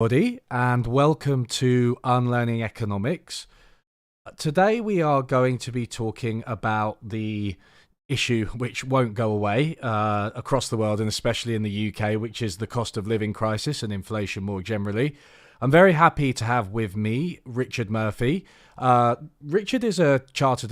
Everybody, and welcome to Unlearning Economics. Today, we are going to be talking about the issue which won't go away across the world, and especially in the UK, which is the cost of living crisis and inflation more generally. I'm very happy to have with me Richard Murphy. Richard is a chartered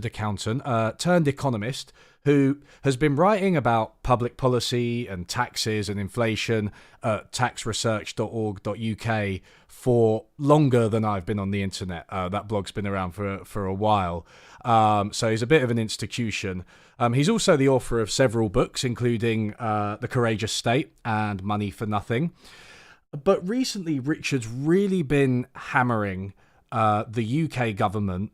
accountant turned economist who has been writing about public policy and taxes and inflation at taxresearch.org.uk for longer than I've been on the internet. That blog's been around for a while. So he's a bit of an institution. He's also the author of several books, including The Courageous State and Money for Nothing. But recently, Richard's really been hammering the UK government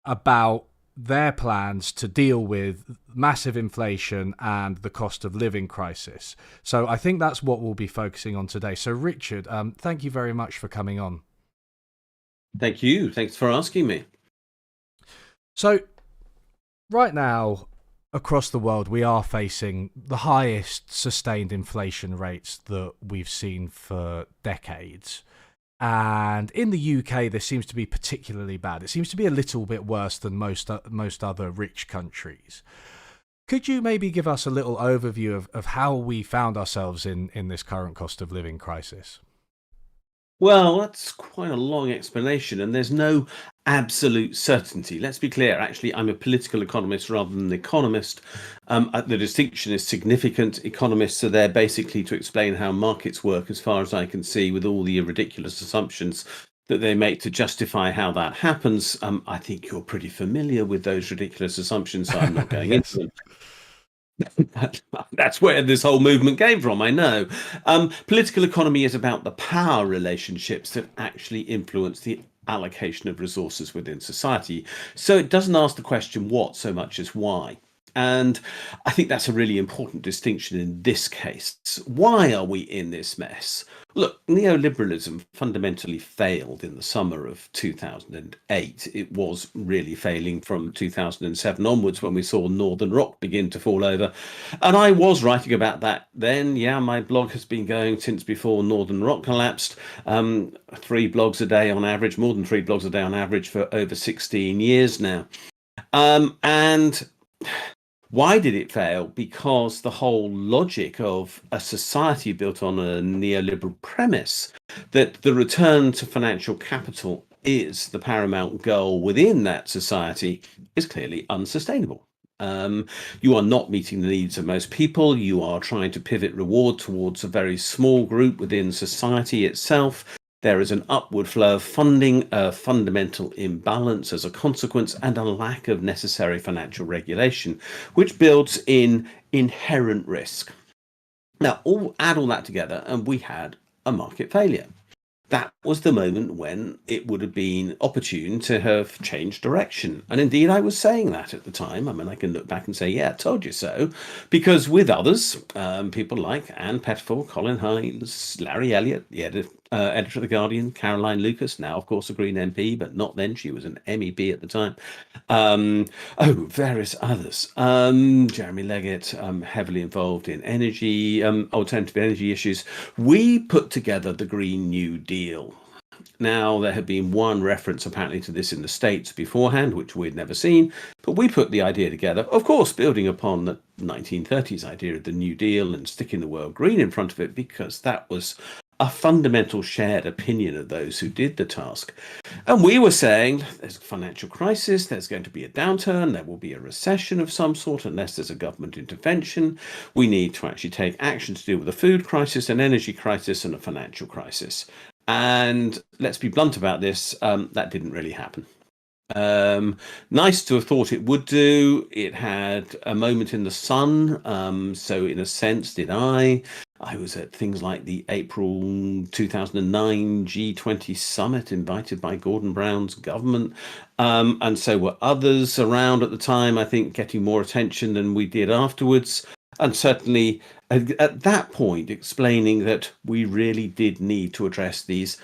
about their plans to deal with massive inflation and the cost of living crisis. So I think that's what we'll be focusing on today. So Richard, thank you very much for coming on. Thank you. Thanks for asking me. So right now, across the world, we are facing the highest sustained inflation rates that we've seen for decades. And in the UK, this seems to be particularly bad. It seems to be a little bit worse than most other rich countries. Could you maybe give us a little overview of how we found ourselves in this current cost of living crisis? Well, that's quite a long explanation, and there's no absolute certainty. Let's be clear. Actually, I'm a political economist rather than an economist. The distinction is significant. Economists are there basically to explain how markets work, as far as I can see, with all the ridiculous assumptions that they make to justify how that happens. I think you're pretty familiar with those ridiculous assumptions, so I'm not going Yes. into them. That's where this whole movement came from, I know. Political economy is about the power relationships that actually influence the allocation of resources within society. So it doesn't ask the question what so much as why. And I think that's a really important distinction in this case. Why are we in this mess? Look, neoliberalism fundamentally failed in the summer of 2008. It was really failing from 2007 onwards when we saw Northern Rock begin to fall over. And I was writing about that then. Yeah, my blog has been going since before Northern Rock collapsed. 3 blogs a day on average, more than 3 blogs a day on average for over 16 years now. And why did it fail? Because the whole logic of a society built on a neoliberal premise that the return to financial capital is the paramount goal within that society is clearly unsustainable. You are not meeting the needs of most people. You are trying to pivot reward towards a very small group within society itself. There is an upward flow of funding, a fundamental imbalance as a consequence, and a lack of necessary financial regulation, which builds in inherent risk. Now, add all that together, and we had a market failure. That was the moment when it would have been opportune to have changed direction. And indeed, I was saying that at the time. I mean, I can look back and say, yeah, I told you so. Because with others, people like Anne Pettifor, Colin Hines, Larry Elliott, the editor of The Guardian, Caroline Lucas, now, of course, a Green MP, but not then. She was an MEP at the time. Various others. Jeremy Leggett, heavily involved in energy, alternative energy issues. We put together the Green New Deal. Now, there had been one reference apparently to this in the States beforehand, which we'd never seen, but we put the idea together, of course, building upon the 1930s idea of the New Deal and sticking the word green in front of it, because that was a fundamental shared opinion of those who did the task. And we were saying there's a financial crisis, there's going to be a downturn, there will be a recession of some sort unless there's a government intervention. We need to actually take action to deal with a food crisis, an energy crisis, and a financial crisis. And let's be blunt about this, that didn't really happen. Nice to have thought it would do. It had a moment in the sun. So in a sense, did I. I was at things like the April 2009 G20 summit invited by Gordon Brown's government. And so were others around at the time, I think, getting more attention than we did afterwards. And certainly at that point, explaining that we really did need to address these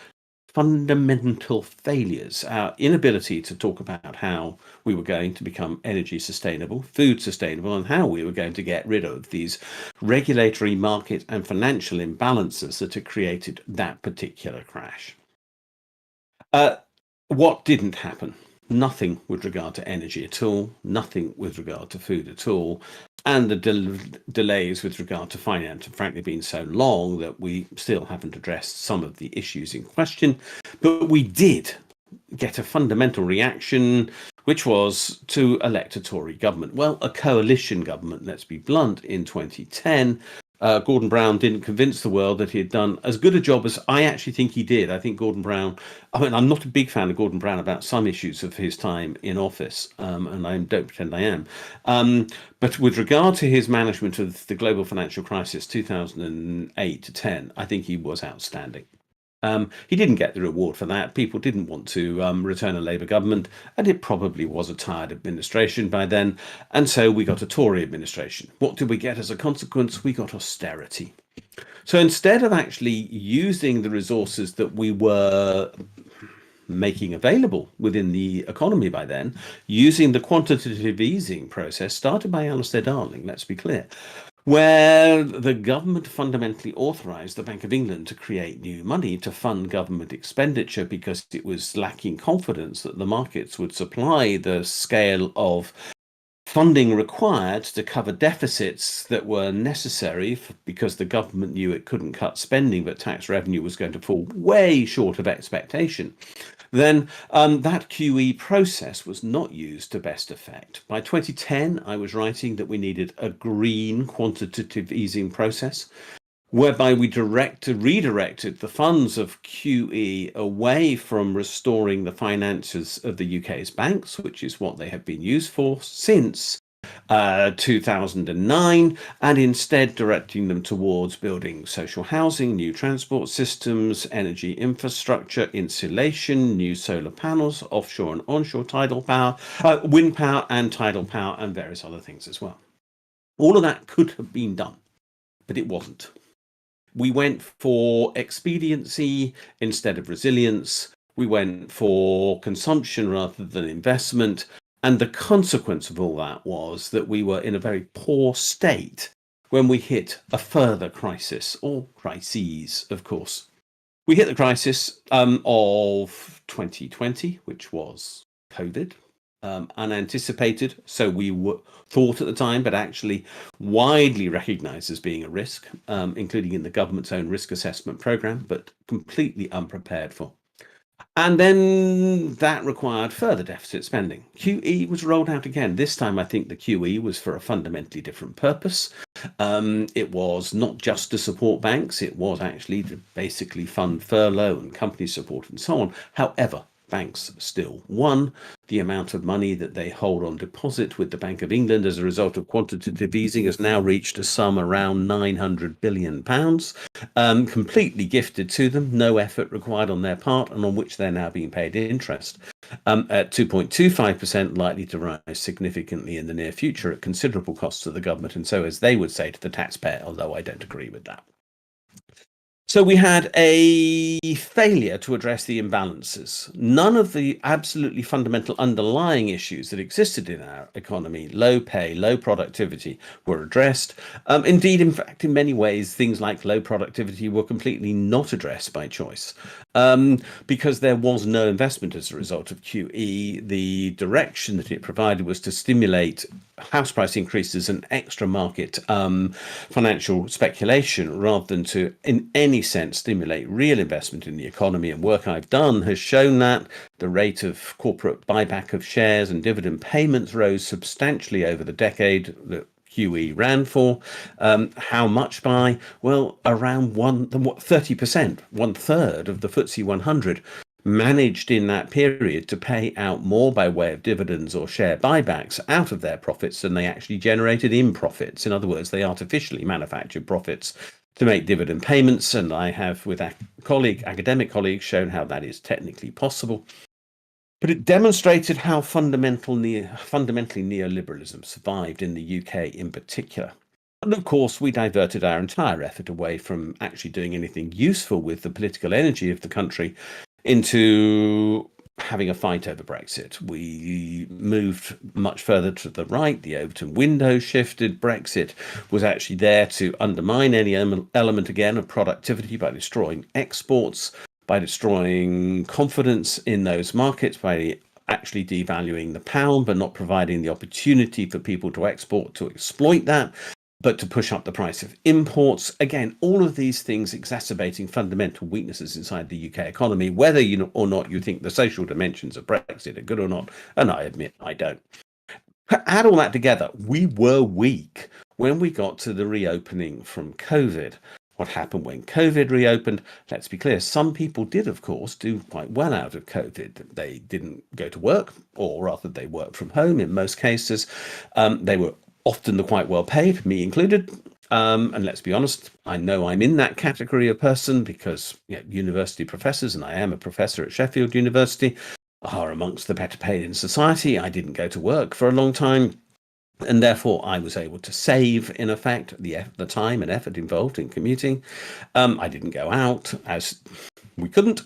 fundamental failures, our inability to talk about how we were going to become energy sustainable, food sustainable, and how we were going to get rid of these regulatory, market, and financial imbalances that had created that particular crash. What didn't happen? Nothing with regard to energy at all, nothing with regard to food at all, and the delays with regard to finance have frankly been so long that we still haven't addressed some of the issues in question. But we did get a fundamental reaction, which was to elect a Tory government. Well, a coalition government, let's be blunt, in 2010. Gordon Brown didn't convince the world that he had done as good a job as I actually think he did. I think Gordon Brown, I mean, I'm not a big fan of Gordon Brown about some issues of his time in office, and I don't pretend I am. But with regard to his management of the global financial crisis, 2008 to 10, I think he was outstanding. He didn't get the reward for that. People didn't want to return a Labour government, and it probably was a tired administration by then. And so we got a Tory administration. What did we get as a consequence? We got austerity. So instead of actually using the resources that we were making available within the economy by then, using the quantitative easing process started by Alistair Darling, let's be clear, where the government fundamentally authorised the Bank of England to create new money to fund government expenditure because it was lacking confidence that the markets would supply the scale of funding required to cover deficits that were necessary because the government knew it couldn't cut spending, but tax revenue was going to fall way short of expectation. Then that QE process was not used to best effect. By 2010, I was writing that we needed a green quantitative easing process, whereby we redirected the funds of QE away from restoring the finances of the UK's banks, which is what they have been used for since 2009, and instead directing them towards building social housing, new transport systems, energy infrastructure, insulation, new solar panels, offshore and onshore tidal power, wind power and tidal power, and various other things as well. All of that could have been done, but it wasn't. We went for expediency instead of resilience. We went for consumption rather than investment. And the consequence of all that was that we were in a very poor state when we hit a further crisis, or crises, of course. We hit the crisis of 2020, which was COVID, unanticipated. So we thought at the time, but actually widely recognised as being a risk, including in the government's own risk assessment programme, but completely unprepared for. And then that required further deficit spending. QE was rolled out again. This time, I think the QE was for a fundamentally different purpose. It was not just to support banks. It was actually to basically fund furlough and company support and so on. However, banks still won. The amount of money that they hold on deposit with the Bank of England as a result of quantitative easing has now reached a sum around £900 billion, completely gifted to them, no effort required on their part, and on which they're now being paid interest at 2.25%, likely to rise significantly in the near future at considerable cost to the government, and so, as they would say, to the taxpayer, although I don't agree with that. So we had a failure to address the imbalances. None of the absolutely fundamental underlying issues that existed in our economy, low pay, low productivity, were addressed. Indeed, in fact, in many ways, things like low productivity were completely not addressed by choice, because there was no investment as a result of QE. The direction that it provided was to stimulate house price increases and extra market financial speculation, rather than to, in any sense, stimulate real investment in the economy. And work I've done has shown that the rate of corporate buyback of shares and dividend payments rose substantially over the decade that QE ran for. How much by? Well, around 30%, 1/3 of the FTSE 100 managed in that period to pay out more by way of dividends or share buybacks out of their profits than they actually generated in profits. In other words, they artificially manufactured profits to make dividend payments, and I have, with academic colleagues, shown how that is technically possible. But it demonstrated how fundamentally neoliberalism survived in the UK in particular. And of course, we diverted our entire effort away from actually doing anything useful with the political energy of the country into having a fight over Brexit. We moved much further to the right. The Overton window shifted. Brexit was actually there to undermine any element again of productivity by destroying exports, by destroying confidence in those markets, by actually devaluing the pound, but not providing the opportunity for people to export to exploit that, but to push up the price of imports. Again, all of these things exacerbating fundamental weaknesses inside the UK economy, whether or not you think the social dimensions of Brexit are good or not, and I admit I don't. Add all that together, we were weak when we got to the reopening from COVID. What happened when COVID reopened? Let's be clear, some people did, of course, do quite well out of COVID. They didn't go to work, or rather they worked from home in most cases. They were often the quite well paid, me included. And let's be honest, I know I'm in that category of person because university professors, and I am a professor at Sheffield University, are amongst the better paid in society. I didn't go to work for a long time, and therefore I was able to save, in effect, the time and effort involved in commuting. I didn't go out as we couldn't.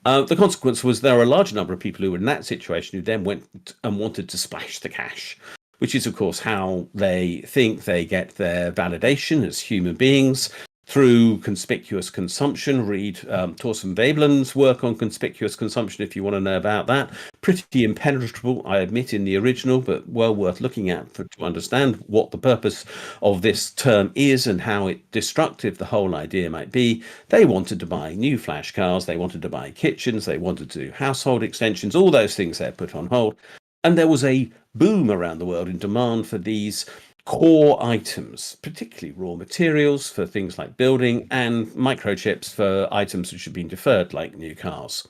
The consequence was there are a large number of people who were in that situation who then went and wanted to splash the cash, which is, of course, how they think they get their validation as human beings, through conspicuous consumption. Read Torsten Veblen's work on conspicuous consumption if you want to know about that. Pretty impenetrable, I admit, in the original, but well worth looking at to understand what the purpose of this term is and how destructive the whole idea might be. They wanted to buy new flash cars, they wanted to buy kitchens, they wanted to do household extensions, all those things they put on hold. And there was a boom around the world in demand for these core items, particularly raw materials for things like building, and microchips for items which had been deferred, like new cars.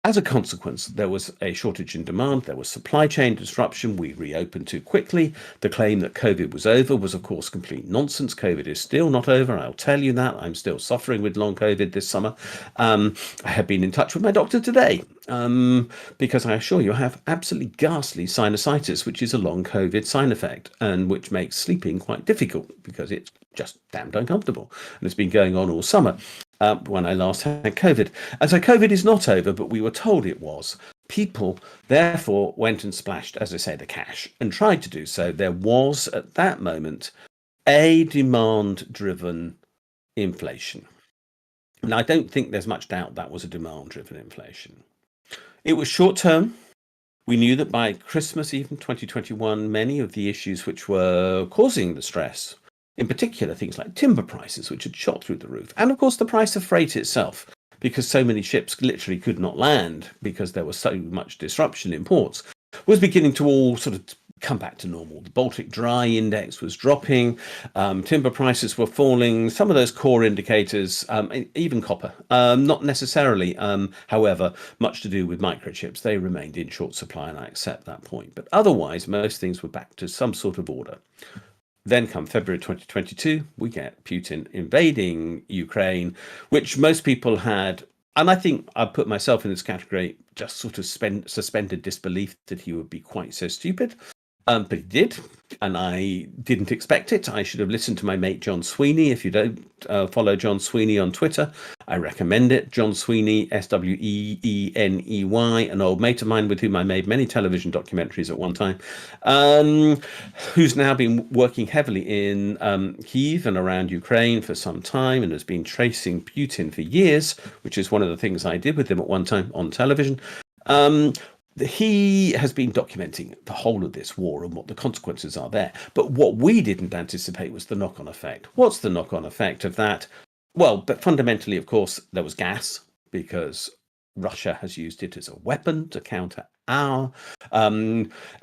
As a consequence, there was a shortage in demand, there was supply chain disruption, we reopened too quickly. The claim that COVID was over was, of course, complete nonsense. COVID is still not over, I'll tell you that. I'm still suffering with long COVID this summer. I have been in touch with my doctor today, because I assure you I have absolutely ghastly sinusitis, which is a long COVID side effect, and which makes sleeping quite difficult because it's just damned uncomfortable. And it's been going on all summer. When I last had COVID. And so COVID is not over, but we were told it was. People, therefore, went and splashed, as I say, the cash and tried to do so. There was, at that moment, a demand-driven inflation. And I don't think there's much doubt that was a demand-driven inflation. It was short-term. We knew that by Christmas, even 2021, many of the issues which were causing the stress, in particular, things like timber prices, which had shot through the roof. And of course, the price of freight itself, because so many ships literally could not land because there was so much disruption in ports, was beginning to all sort of come back to normal. The Baltic Dry Index was dropping. Timber prices were falling. Some of those core indicators, even copper, not necessarily, however, much to do with microchips. They remained in short supply, and I accept that point. But otherwise, most things were back to some sort of order. Then come February 2022, we get Putin invading Ukraine, which most people had, and I think I put myself in this category, just sort of suspended disbelief that he would be quite so stupid. But he did, and I didn't expect it. I should have listened to my mate John Sweeney. If you don't follow John Sweeney on Twitter, I recommend it. John Sweeney, Sweeney, an old mate of mine with whom I made many television documentaries at one time, who's now been working heavily in Kyiv and around Ukraine for some time and has been tracing Putin for years, which is one of the things I did with him at one time on television. He has been documenting the whole of this war and what the consequences are there. But what we didn't anticipate was the knock-on effect. What's the knock-on effect of that? Well, but fundamentally, of course, there was gas, because Russia has used it as a weapon to counter our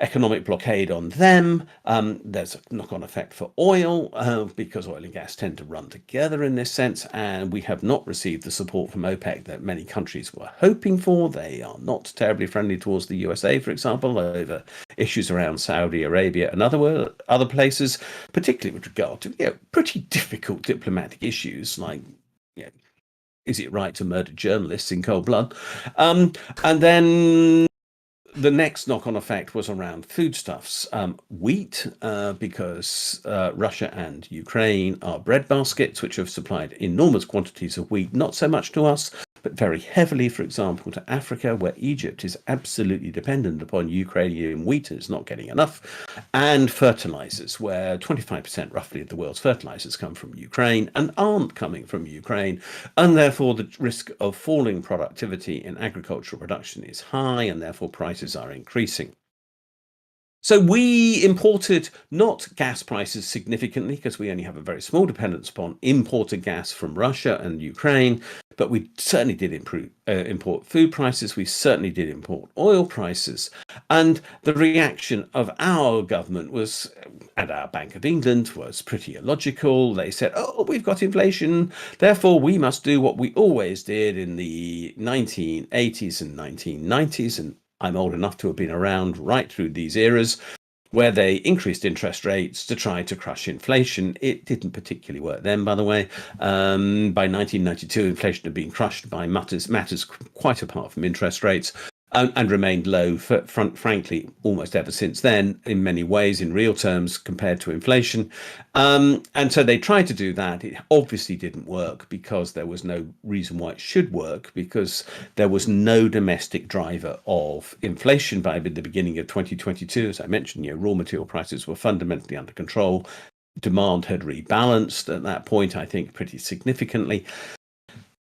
economic blockade on them. There's a knock-on effect for oil, because oil and gas tend to run together in this sense, and we have not received the support from OPEC that many countries were hoping for. They are not terribly friendly towards the USA, for example, over issues around Saudi Arabia and other places, particularly with regard to pretty difficult diplomatic issues like is it right to murder journalists in cold blood? And then the next knock-on effect was around foodstuffs. Wheat, because Russia and Ukraine are breadbaskets, which have supplied enormous quantities of wheat, not so much to us, but very heavily, for example, to Africa, where Egypt is absolutely dependent upon Ukrainian wheat, is not getting enough, and fertilizers, where 25% roughly of the world's fertilizers come from Ukraine and aren't coming from Ukraine, and therefore the risk of falling productivity in agricultural production is high, and therefore prices are increasing. So we imported not gas prices significantly, because we only have a very small dependence upon imported gas from Russia and Ukraine, but we certainly did import food prices. We certainly did import oil prices. And the reaction of our government was, and our Bank of England, was pretty illogical. They said, oh, we've got inflation, therefore we must do what we always did in the 1980s and 1990s. And I'm old enough to have been around right through these eras where they increased interest rates to try to crush inflation. It didn't particularly work then, by the way. By 1992, inflation had been crushed by matters quite apart from interest rates, and remained low, frankly, almost ever since then, in many ways, in real terms, compared to inflation. And so they tried to do that. It obviously didn't work, because there was no reason why it should work, because there was no domestic driver of inflation by the beginning of 2022. As I mentioned, raw material prices were fundamentally under control. Demand had rebalanced at that point, I think, pretty significantly.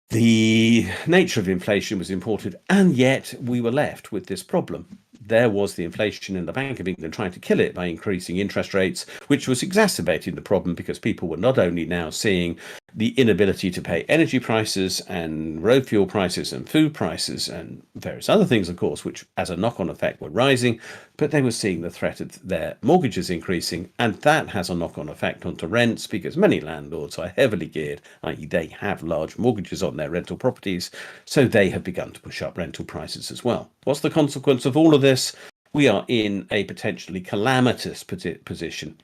The nature of inflation was imported, and yet we were left with this problem. There was the inflation, and the Bank of England trying to kill it by increasing interest rates, which was exacerbating the problem, because people were not only now seeing the inability to pay energy prices and road fuel prices and food prices and various other things, of course, which as a knock-on effect were rising, but they were seeing the threat of their mortgages increasing, and that has a knock-on effect onto rents, because many landlords are heavily geared, i.e. they have large mortgages on their rental properties, so they have begun to push up rental prices as well. What's the consequence of all of this? We are in a potentially calamitous position,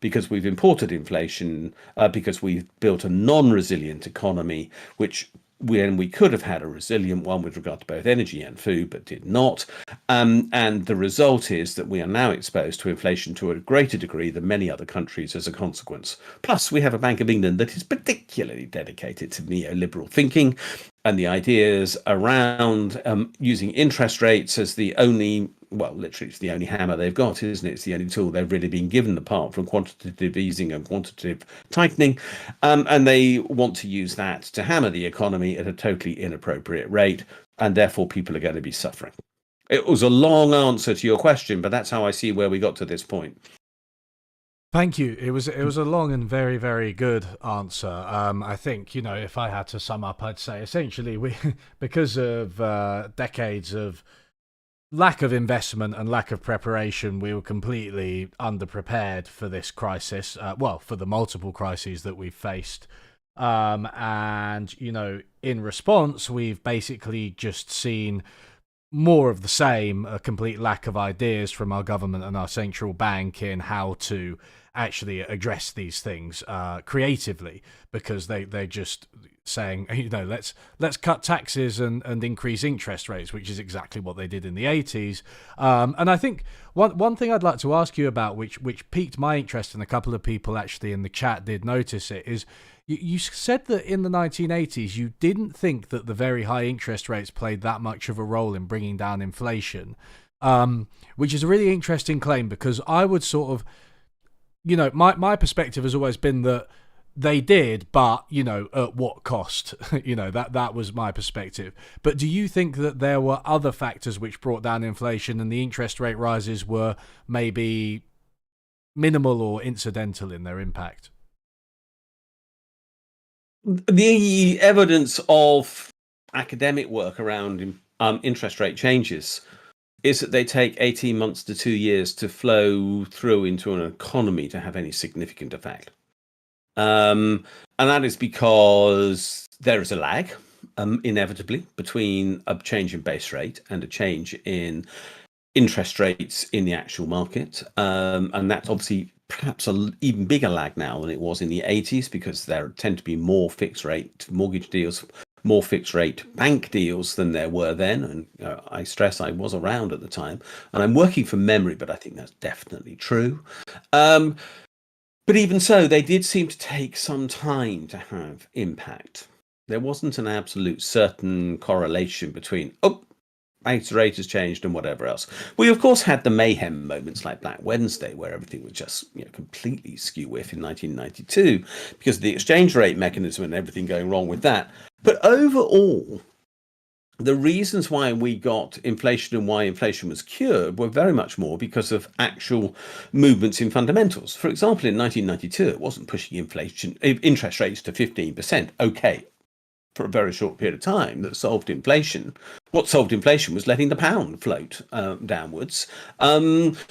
because we've imported inflation, because we've built a non-resilient economy, which we could have had a resilient one with regard to both energy and food, but did not. And the result is that we are now exposed to inflation to a greater degree than many other countries as a consequence. Plus, we have a Bank of England that is particularly dedicated to neoliberal thinking, and the ideas around using interest rates as the only, well, literally it's the only hammer they've got, isn't it? It's the only tool they've really been given, apart from quantitative easing and quantitative tightening. And they want to use that to hammer the economy at a totally inappropriate rate, and therefore people are going to be suffering. It was a long answer to your question, but that's how I see where we got to this point. Thank you. It was a long and very, very good answer. I think, if I had to sum up, I'd say essentially we, because of decades of lack of investment and lack of preparation, we were completely underprepared for this crisis. For the multiple crises that we've faced. And, in response, we've basically just seen more of the same, a complete lack of ideas from our government and our central bank in how to actually address these things creatively, because they're just saying, let's cut taxes and increase interest rates, which is exactly what they did in the 80s. And I think one thing I'd like to ask you about, which piqued my interest, and a couple of people actually in the chat did notice it, is you said that in the 1980s you didn't think that the very high interest rates played that much of a role in bringing down inflation, which is a really interesting claim, because I would sort of, my perspective has always been that they did, but, at what cost? That was my perspective. But do you think that there were other factors which brought down inflation, and the interest rate rises were maybe minimal or incidental in their impact? The evidence of academic work around interest rate changes is that they take 18 months to 2 years to flow through into an economy to have any significant effect. And that is because there is a lag, inevitably, between a change in base rate and a change in interest rates in the actual market. And that's obviously perhaps an even bigger lag now than it was in the 80s, because there tend to be more fixed rate mortgage deals, more fixed rate bank deals than there were then. And I stress I was around at the time, and I'm working from memory, but I think that's definitely true. But even so, they did seem to take some time to have impact. There wasn't an absolute certain correlation between, oh, base rate has changed and whatever else. We, of course, had the mayhem moments like Black Wednesday, where everything was just completely skew-whiff in 1992 because of the exchange rate mechanism and everything going wrong with that. But overall, the reasons why we got inflation and why inflation was cured were very much more because of actual movements in fundamentals. For example, in 1992, it wasn't pushing interest rates to 15%. Okay, for a very short period of time that solved inflation. What solved inflation was letting the pound float downwards,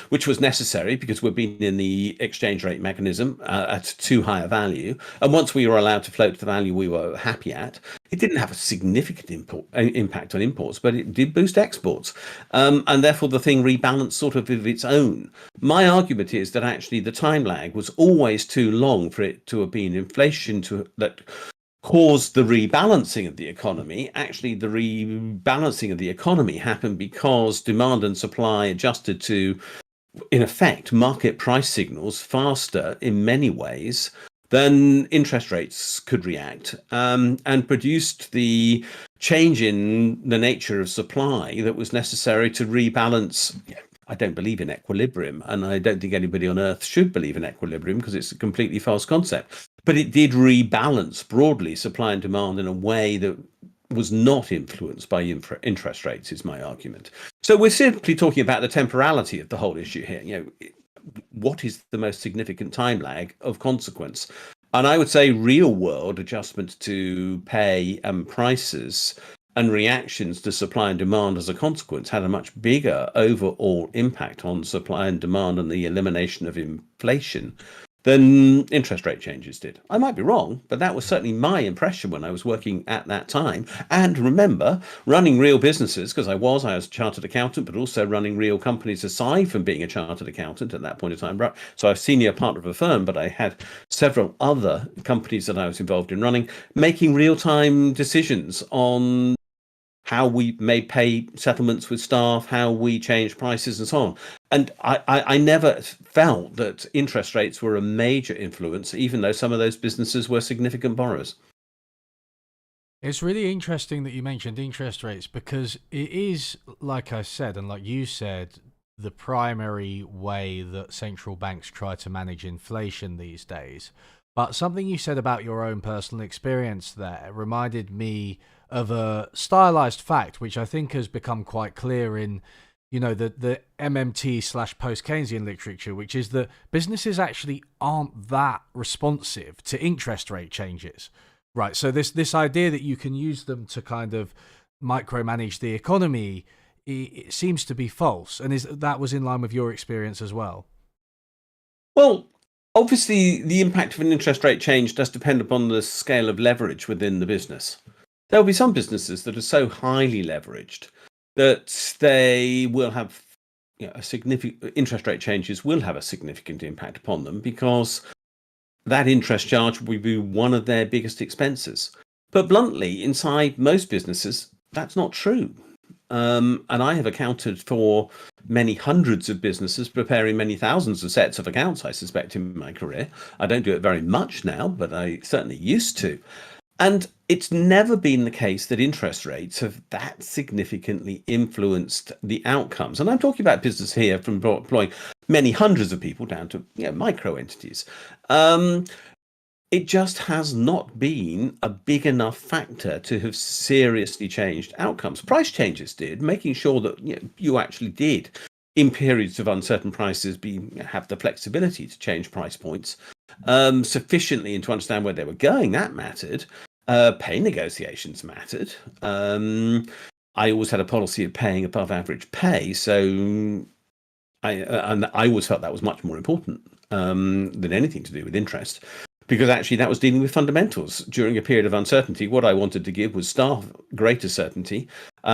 which was necessary because we've been in the exchange rate mechanism at too high a value. And once we were allowed to float to the value we were happy at, it didn't have a significant impact on imports, but it did boost exports. And therefore, the thing rebalanced sort of its own. My argument is that actually the time lag was always too long for it to have been inflation that caused the rebalancing of the economy. Actually, the rebalancing of the economy happened because demand and supply adjusted to, in effect, market price signals faster in many ways than interest rates could react, and produced the change in the nature of supply that was necessary to rebalance. I don't believe in equilibrium, and I don't think anybody on earth should believe in equilibrium because it's a completely false concept. But it did rebalance broadly supply and demand in a way that was not influenced by interest rates, is my argument. So we're simply talking about the temporality of the whole issue here. What is the most significant time lag of consequence? And I would say real world adjustment to pay and prices and reactions to supply and demand as a consequence had a much bigger overall impact on supply and demand and the elimination of inflation than interest rate changes did. I might be wrong, but that was certainly my impression when I was working at that time. And remember, running real businesses, because I was a chartered accountant, but also running real companies aside from being a chartered accountant at that point in time. So I was senior partner of a firm, but I had several other companies that I was involved in running, making real-time decisions on how we may pay settlements with staff, how we change prices and so on. And I never felt that interest rates were a major influence, even though some of those businesses were significant borrowers. It's really interesting that you mentioned interest rates because it is, like I said, and like you said, the primary way that central banks try to manage inflation these days. But something you said about your own personal experience there reminded me of a stylized fact, which I think has become quite clear in, the MMT / post-Keynesian literature, which is that businesses actually aren't that responsive to interest rate changes, right? So this idea that you can use them to kind of micromanage the economy, it seems to be false. And that was in line with your experience as well? Well, obviously, the impact of an interest rate change does depend upon the scale of leverage within the business. There will be some businesses that are so highly leveraged that they will have a significant interest rate changes will have a significant impact upon them because that interest charge will be one of their biggest expenses. But bluntly, inside most businesses, that's not true. And I have accounted for many hundreds of businesses, preparing many thousands of sets of accounts, I suspect, in my career. I don't do it very much now, but I certainly used to. And it's never been the case that interest rates have that significantly influenced the outcomes. And I'm talking about business here from employing many hundreds of people down to micro entities. It just has not been a big enough factor to have seriously changed outcomes. Price changes did, making sure that you actually did, in periods of uncertain prices, have the flexibility to change price points sufficiently and to understand where they were going. That mattered. Pay negotiations mattered. I always had a policy of paying above average pay, so I always felt that was much more important than anything to do with interest. Because actually that was dealing with fundamentals during a period of uncertainty. What I wanted to give was staff greater certainty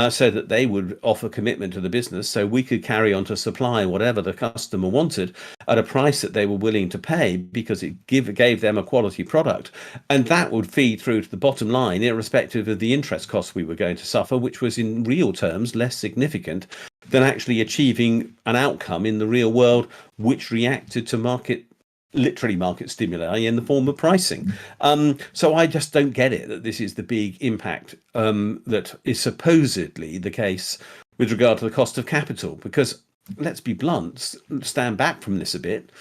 so that they would offer commitment to the business so we could carry on to supply whatever the customer wanted at a price that they were willing to pay because it gave them a quality product. And that would feed through to the bottom line, irrespective of the interest costs we were going to suffer, which was in real terms less significant than actually achieving an outcome in the real world which reacted to market literally market stimuli in the form of pricing. So I just don't get it that this is the big impact that is supposedly the case with regard to the cost of capital, because let's be blunt, stand back from this a bit.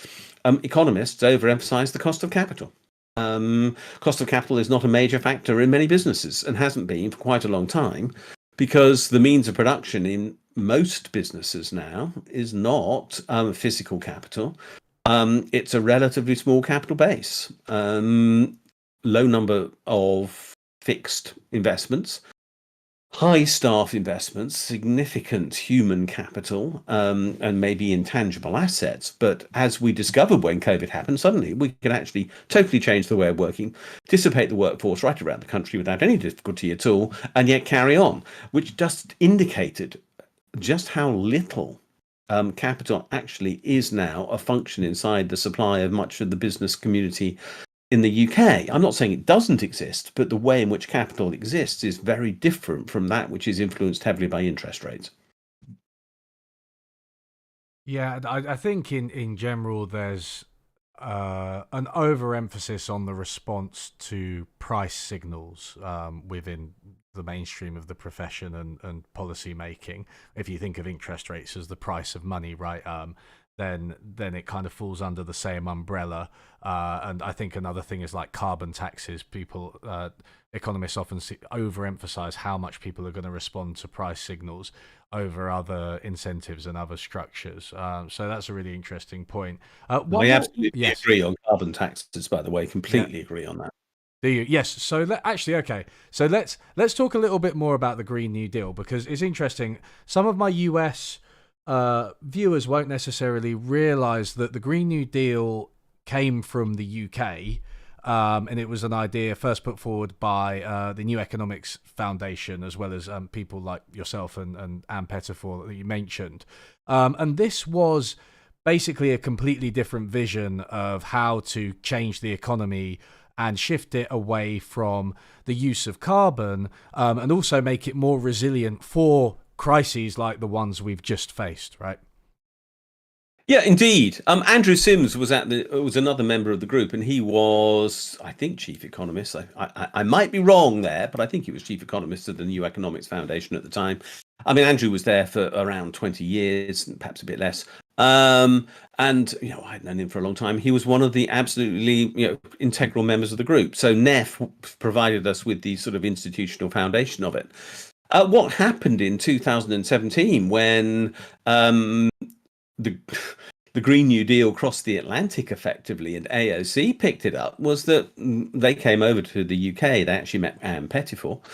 Economists overemphasize the cost of capital. Cost of capital is not a major factor in many businesses and hasn't been for quite a long time, because the means of production in most businesses now is not physical capital. It's a relatively small capital base, low number of fixed investments, high staff investments, significant human capital, and maybe intangible assets. But as we discovered when COVID happened, suddenly we could actually totally change the way of working, dissipate the workforce right around the country without any difficulty at all, and yet carry on, which just indicated just how little capital actually is now a function inside the supply of much of the business community in the UK. I'm not saying it doesn't exist, but the way in which capital exists is very different from that which is influenced heavily by interest rates. Yeah, I think in general there's an overemphasis on the response to price signals within the mainstream of the profession and policy making. If you think of interest rates as the price of money, right? Then it kind of falls under the same umbrella. And I think another thing is like carbon taxes. People, economists often overemphasize how much people are going to respond to price signals over other incentives and other structures. So that's a really interesting point. I absolutely agree on carbon taxes, by the way, completely agree on that. Do you? Yes. So okay. So let's talk a little bit more about the Green New Deal, because it's interesting. Some of my US viewers won't necessarily realize that the Green New Deal came from the UK, and it was an idea first put forward by the New Economics Foundation, as well as people like yourself and Ann Pettifor that you mentioned. And this was basically a completely different vision of how to change the economy and shift it away from the use of carbon, and also make it more resilient for crises like the ones we've just faced, right? Yeah, indeed. Andrew Sims was another member of the group, and he was, I think, chief economist. I might be wrong there, but I think he was chief economist of the New Economics Foundation at the time. I mean, Andrew was there for around 20 years, perhaps a bit less. And I'd known him for a long time. He was one of the absolutely integral members of the group. So NEF provided us with the sort of institutional foundation of it. What happened in 2017 when the Green New Deal crossed the Atlantic effectively and AOC picked it up was that they came over to the UK. They actually met Ann Pettifor,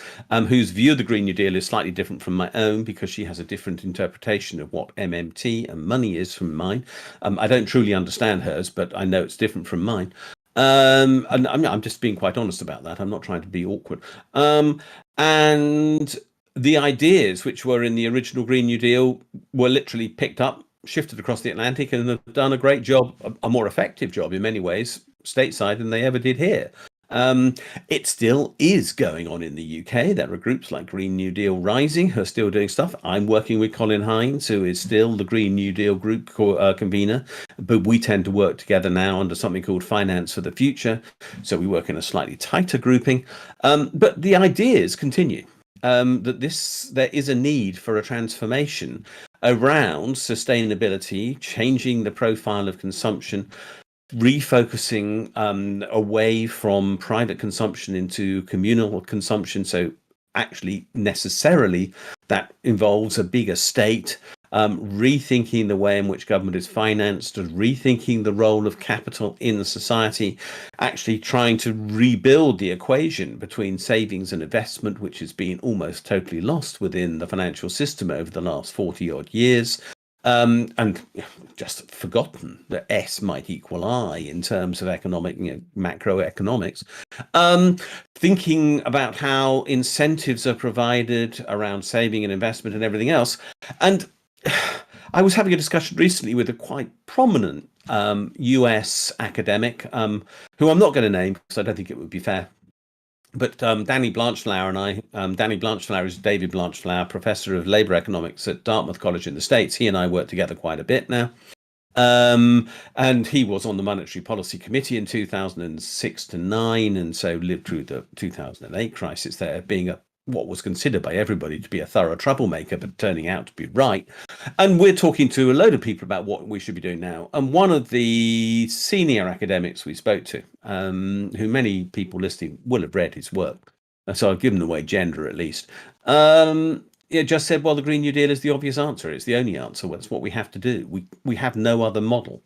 whose view of the Green New Deal is slightly different from my own, because she has a different interpretation of what MMT and money is from mine. I don't truly understand hers, but I know it's different from mine. And I'm just being quite honest about that. I'm not trying to be awkward. And the ideas which were in the original Green New Deal were literally picked up, shifted across the Atlantic, and have done a great job, a more effective job in many ways, stateside than they ever did here. It still is going on in the UK. There are groups like Green New Deal Rising who are still doing stuff. I'm working with Colin Hines, who is still the Green New Deal group convener, but we tend to work together now under something called Finance for the Future. So we work in a slightly tighter grouping. But the ideas continue. That there is a need for a transformation around sustainability, changing the profile of consumption, refocusing away from private consumption into communal consumption. So actually, necessarily, that involves a bigger state, rethinking the way in which government is financed, rethinking the role of capital in society, actually trying to rebuild the equation between savings and investment, which has been almost totally lost within the financial system over the last 40 odd years. And just forgotten that S might equal I in terms of economic, macroeconomics. Thinking about how incentives are provided around saving and investment and everything else. And I was having a discussion recently with a quite prominent US academic, who I'm not going to name because I don't think it would be fair. But Danny Blanchflower and I, Danny Blanchflower is David Blanchflower, professor of labor economics at Dartmouth College in the States. He and I work together quite a bit now. And he was on the Monetary Policy Committee in 2006 to 9, and so lived through the 2008 crisis there, being what was considered by everybody to be a thorough troublemaker, but turning out to be right. And we're talking to a load of people about what we should be doing now. And one of the senior academics we spoke to, who many people listening will have read his work, so I've given away gender at least, it just said, well, the Green New Deal is the obvious answer. It's the only answer. That's what we have to do. We have no other model.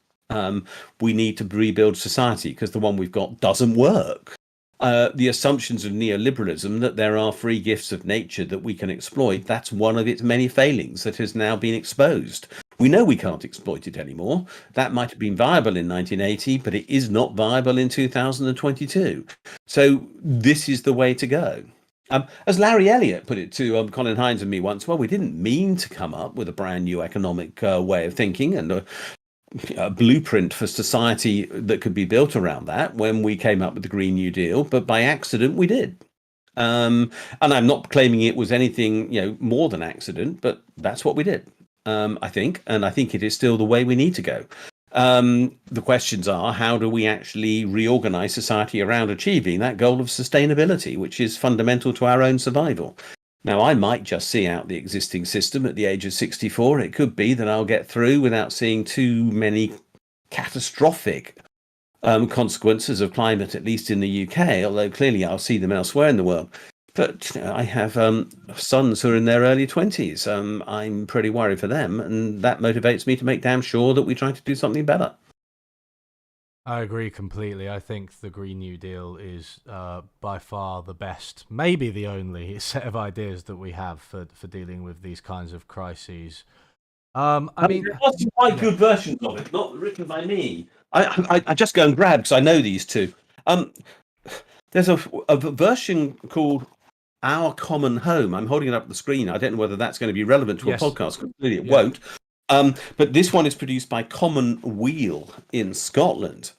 We need to rebuild society because the one we've got doesn't work. The assumptions of neoliberalism that there are free gifts of nature that we can exploit, that's one of its many failings that has now been exposed. We know we can't exploit it anymore. That might have been viable in 1980, but it is not viable in 2022. So this is the way to go. As Larry Elliott put it to Colin Hines and me once, well, we didn't mean to come up with a brand new economic way of thinking and a blueprint for society that could be built around that when we came up with the Green New Deal, but by accident we did. And I'm not claiming it was anything, more than accident, but that's what we did, I think. And I think it is still the way we need to go. The questions are, how do we actually reorganize society around achieving that goal of sustainability, which is fundamental to our own survival? Now, I might just see out the existing system at the age of 64. It could be that I'll get through without seeing too many catastrophic consequences of climate, at least in the UK, although clearly I'll see them elsewhere in the world. But I have sons who are in their early 20s. I'm pretty worried for them, and that motivates me to make damn sure that we try to do something better. I agree completely. I think the Green New Deal is by far the best, maybe the only set of ideas that we have for dealing with these kinds of crises. I mean, there are some quite good versions of it, not written by me. I just go and grab because I know these two. There's a version called Our Common Home. I'm holding it up on the screen. I don't know whether that's going to be relevant to a podcast. Clearly it won't. But this one is produced by Commonweal in Scotland.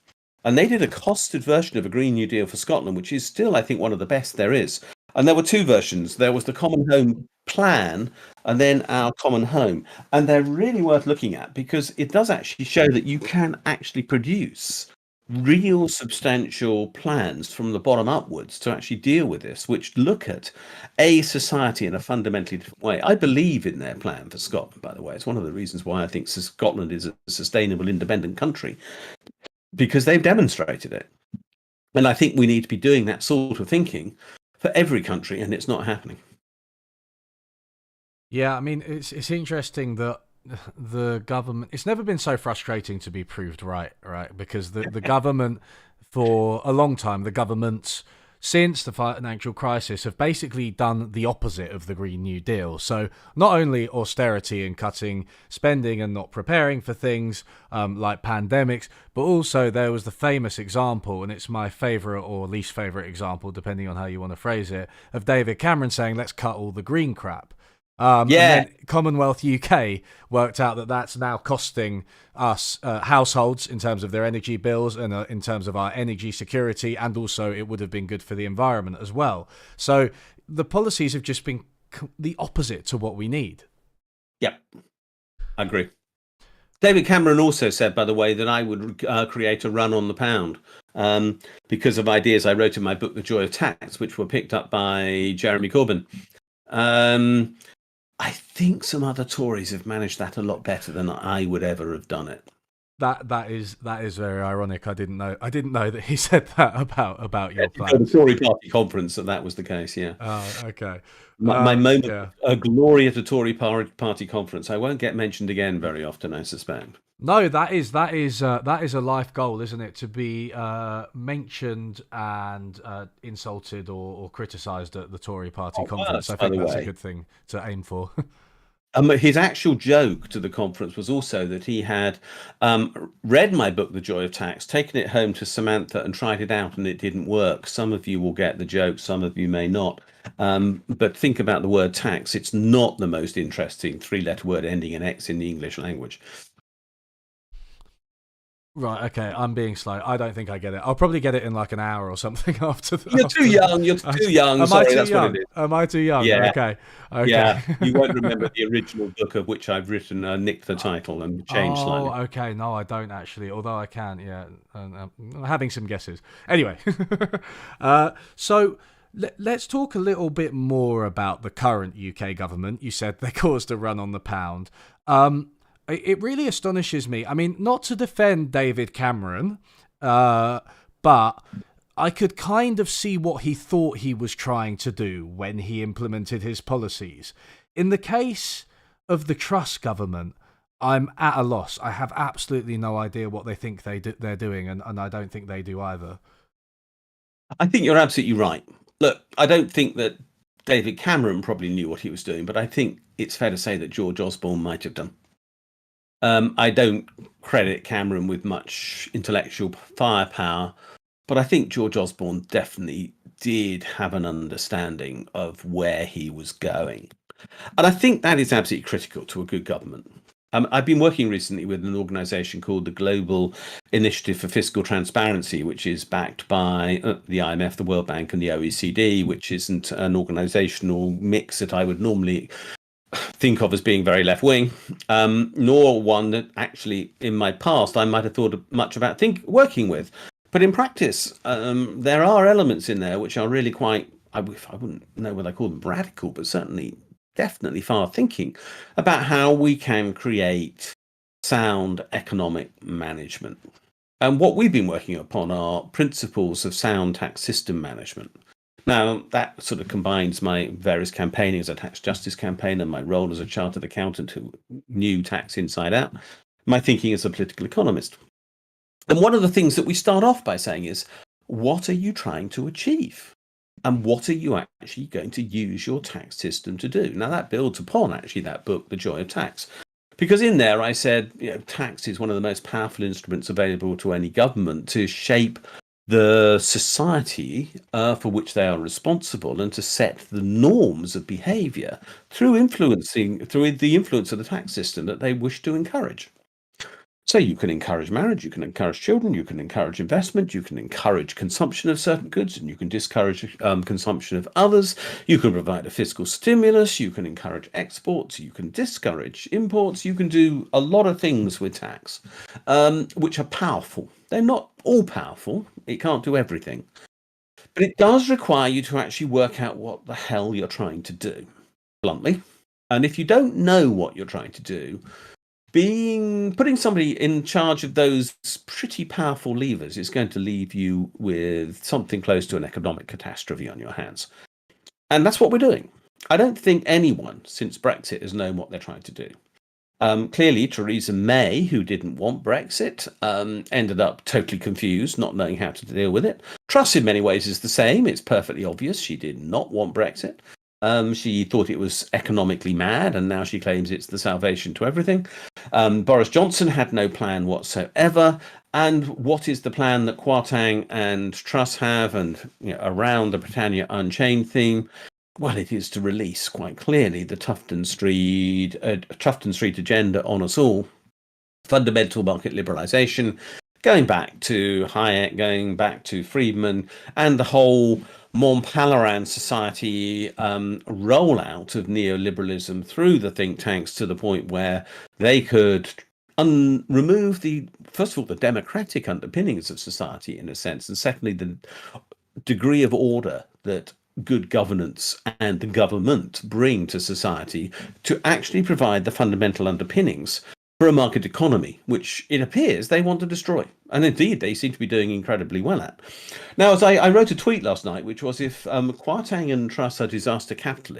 And they did a costed version of a Green New Deal for Scotland, which is still, I think, one of the best there is. And there were two versions. There was the Common Home Plan and then Our Common Home. And they're really worth looking at because it does actually show that you can actually produce real substantial plans from the bottom upwards to actually deal with this, which look at a society in a fundamentally different way. I believe in their plan for Scotland, by the way. It's one of the reasons why I think Scotland is a sustainable, independent country, because they've demonstrated it. And I think we need to be doing that sort of thinking for every country, and it's not happening. Yeah, I mean, it's interesting that the government, it's never been so frustrating to be proved right, because the government, for a long time, the governments since the financial crisis have basically done the opposite of the Green New Deal. So not only austerity and cutting spending and not preparing for things like pandemics, but also there was the famous example, and it's my favourite or least favourite example, depending on how you want to phrase it, of David Cameron saying, let's cut all the green crap. And then Commonwealth UK worked out that that's now costing us households in terms of their energy bills and in terms of our energy security, and also it would have been good for the environment as well. So the policies have just been the opposite to what we need. Yep, I agree. David Cameron also said, by the way, that I would create a run on the pound because of ideas I wrote in my book, The Joy of Tax, which were picked up by Jeremy Corbyn. I think some other Tories have managed that a lot better than I would ever have done it. That is very ironic. I didn't know that he said that about your plan. The Tory party conference that was the case. Yeah. Oh, okay. My moment, a glory at a Tory party conference. I won't get mentioned again very often, I suspect. No, that is a life goal, isn't it? To be mentioned and insulted or criticised at the Tory party conference. I think that's a good thing to aim for. His actual joke to the conference was also that he had read my book, The Joy of Tax, taken it home to Samantha and tried it out, and it didn't work. Some of you will get the joke, some of you may not. But think about the word tax. It's not the most interesting three-letter word ending in X in the English language. Right, okay, I'm being slow. I don't think I get it. I'll probably get it in like an hour or something after. You're too young. You're too young. Am I Sorry, too that's what it young? is. Am I too young? Yeah, Okay, okay. yeah. You won't remember the original book of which I've written, nicked the title and changed Oh, slightly. okay. No, I don't actually. Although I can, yeah. I'm having some guesses. Anyway, so let's talk a little bit more about the current UK government. You said they caused a run on the pound. It really astonishes me. I mean, not to defend David Cameron, but I could kind of see what he thought he was trying to do when he implemented his policies. In the case of the Truss government, I'm at a loss. I have absolutely no idea what they think they're doing, and I don't think they do either. I think you're absolutely right. Look, I don't think that David Cameron probably knew what he was doing, but I think it's fair to say that George Osborne might have done. I don't credit Cameron with much intellectual firepower, but I think George Osborne definitely did have an understanding of where he was going. And I think that is absolutely critical to a good government. I've been working recently with an organization called the Global Initiative for Fiscal Transparency, which is backed by the IMF, the World Bank, and the OECD, which isn't an organizational mix that I would normally think of as being very left wing, nor one that actually in my past I might have thought much about working with. But in practice, there are elements in there which are really quite, I wouldn't know whether I call them radical, but certainly definitely far thinking about how we can create sound economic management. And what we've been working upon are principles of sound tax system management. Now, that sort of combines my various campaigning as a tax justice campaigner, my role as a chartered accountant who knew tax inside out, my thinking as a political economist. And one of the things that we start off by saying is, what are you trying to achieve? And what are you actually going to use your tax system to do? Now, that builds upon actually that book, The Joy of Tax. Because in there I said, tax is one of the most powerful instruments available to any government to shape the society for which they are responsible and to set the norms of behavior through the influence of the tax system that they wish to encourage. So you can encourage marriage, you can encourage children, you can encourage investment, you can encourage consumption of certain goods, and you can discourage consumption of others. You can provide a fiscal stimulus, you can encourage exports, you can discourage imports, you can do a lot of things with tax, which are powerful. They're not all powerful, it can't do everything. But it does require you to actually work out what the hell you're trying to do, bluntly. And if you don't know what you're trying to do, putting somebody in charge of those pretty powerful levers is going to leave you with something close to an economic catastrophe on your hands. And that's what we're doing. I don't think anyone since Brexit has known what they're trying to do. Clearly, Theresa May, who didn't want Brexit, ended up totally confused, not knowing how to deal with it. Truss, in many ways, is the same. It's perfectly obvious she did not want Brexit. She thought it was economically mad, and now she claims it's the salvation to everything. Boris Johnson had no plan whatsoever. And what is the plan that Kwarteng and Truss have, and around the Britannia Unchained theme? Well, it is to release quite clearly the Tufton Street agenda on us all. Fundamental market liberalisation, going back to Hayek, going back to Friedman, and the whole Mont Pelerin society rollout of neoliberalism through the think tanks to the point where they could remove first of all, the democratic underpinnings of society in a sense, and secondly, the degree of order that good governance and the government bring to society to actually provide the fundamental underpinnings for a market economy, which it appears they want to destroy. And indeed, they seem to be doing incredibly well at. Now, as I wrote a tweet last night, which was if Kwarteng and Truss are disaster capitalists,